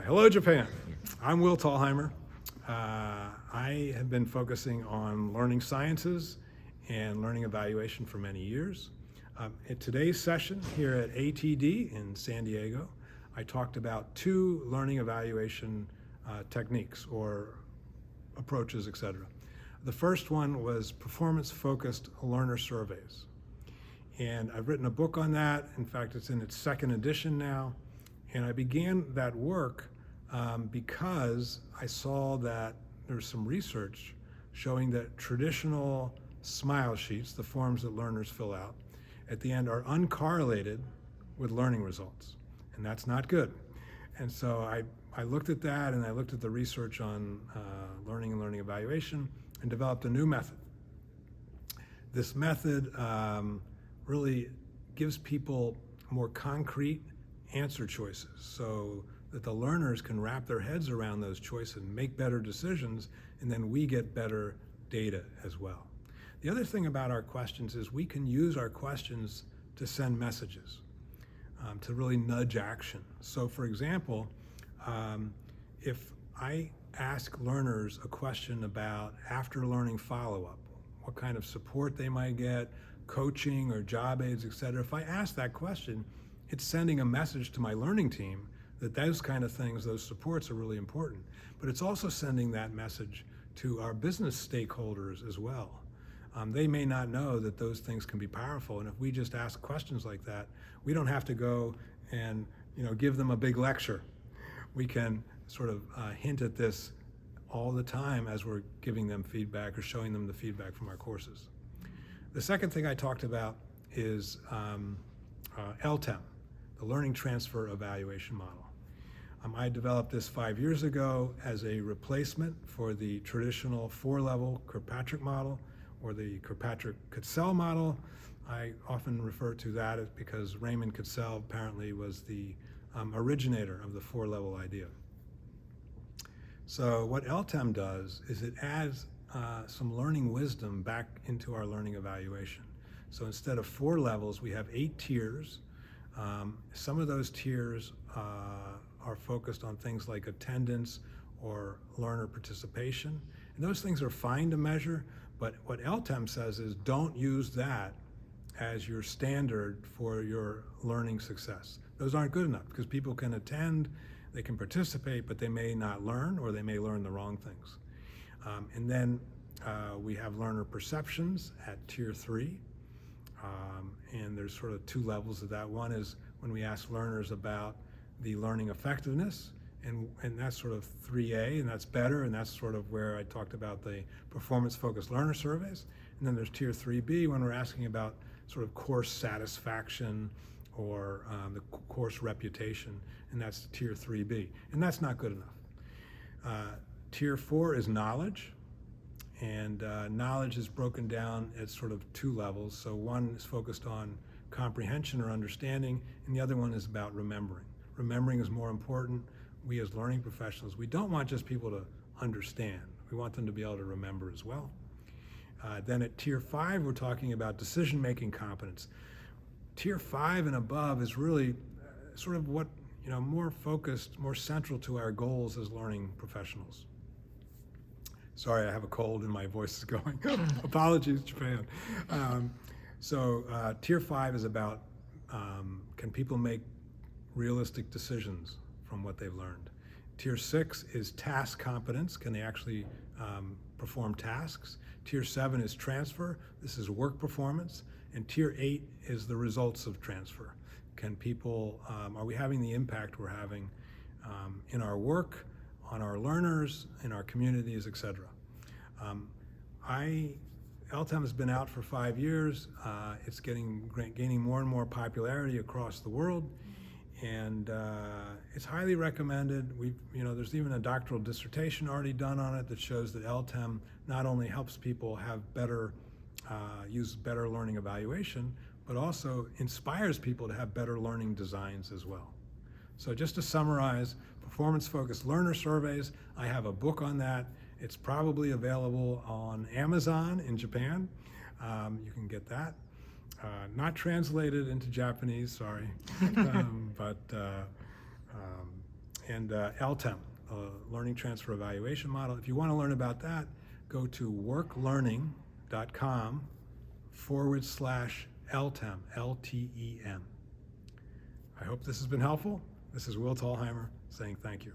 Hello, Japan. I'm Will Thalheimer. I have been focusing on learning sciences and learning evaluation for many years. At today's session here at ATD in San Diego, I talked about two learning evaluation techniques or approaches, etc. The first one was performance-focused learner surveys. And I've written a book on that. In fact, it's in its second edition now. And I began that work because I saw that there's some research showing that traditional smile sheets, the forms that learners fill out, at the end are uncorrelated with learning results. And that's not good. And so I looked at that, and I looked at the research on learning and learning evaluation and developed a new method. This method really gives people more concrete answer choices so that the learners can wrap their heads around those choices and make better decisions, and then we get better data as well. The other thing about our questions is we can use our questions to send messages, to really nudge action. So for example, if I ask learners a question about after learning follow-up, what kind of support they might get, coaching or job aids, etc. If I ask that question, it's sending a message to my learning team that those kind of things, those supports are really important. But it's also sending that message to our business stakeholders as well. They may not know that those things can be powerful, and if we just ask questions like that, we don't have to go and give them a big lecture. We can sort of hint at this all the time as we're giving them feedback or showing them the feedback from our courses. The second thing I talked about is LTEM, the Learning Transfer Evaluation Model. I developed this 5 years ago as a replacement for the traditional 4-level Kirkpatrick model or the Kirkpatrick-Catzell model. I often refer to that as because Raymond Catzell apparently was the originator of the 4-level idea. So what LTEM does is it adds some learning wisdom back into our learning evaluation. So instead of 4 levels, we have 8 tiers. Some of those tiers are focused on things like attendance or learner participation. And those things are fine to measure, but what LTEM says is don't use that as your standard for your learning success. Those aren't good enough because people can attend, they can participate, but they may not learn or they may learn the wrong things. And then we have learner perceptions at tier 3. And there's sort of 2 levels of that. One is when we ask learners about the learning effectiveness, and that's sort of 3A, and that's better, and that's sort of where I talked about the performance-focused learner surveys. And then there's tier 3B when we're asking about sort of course satisfaction or the course reputation, and that's tier 3B, and that's not good enough. Tier 4 is knowledge, and knowledge is broken down at sort of 2 levels. So one is focused on comprehension or understanding, and the other one is about remembering. Remembering is more important. We as learning professionals, we don't want just people to understand. We want them to be able to remember as well. Then at tier 5, we're talking about decision-making competence. Tier 5 and above is really sort of what, more focused, more central to our goals as learning professionals. Sorry, I have a cold and my voice is going. Apologies, Japan. Tier 5 is about can people make realistic decisions from what they've learned. Tier 6 is task competence. Can they actually perform tasks? Tier 7 is transfer. This is work performance. And Tier 8 is the results of transfer. Can people, are we having the impact we're having in our work, on our learners, in our communities, etc. LTEM has been out for 5 years. It's gaining more and more popularity across the world, and it's highly recommended. There's even a doctoral dissertation already done on it that shows that LTEM not only helps people have use better learning evaluation, but also inspires people to have better learning designs as well. So just to summarize, performance-focused learner surveys, I have a book on that. It's probably available on Amazon in Japan. You can get that. Not translated into Japanese, sorry. and LTEM, Learning Transfer Evaluation Model. If you want to learn about that, go to worklearning.com/LTEM, LTEM. I hope this has been helpful. This is Will Thalheimer saying thank you.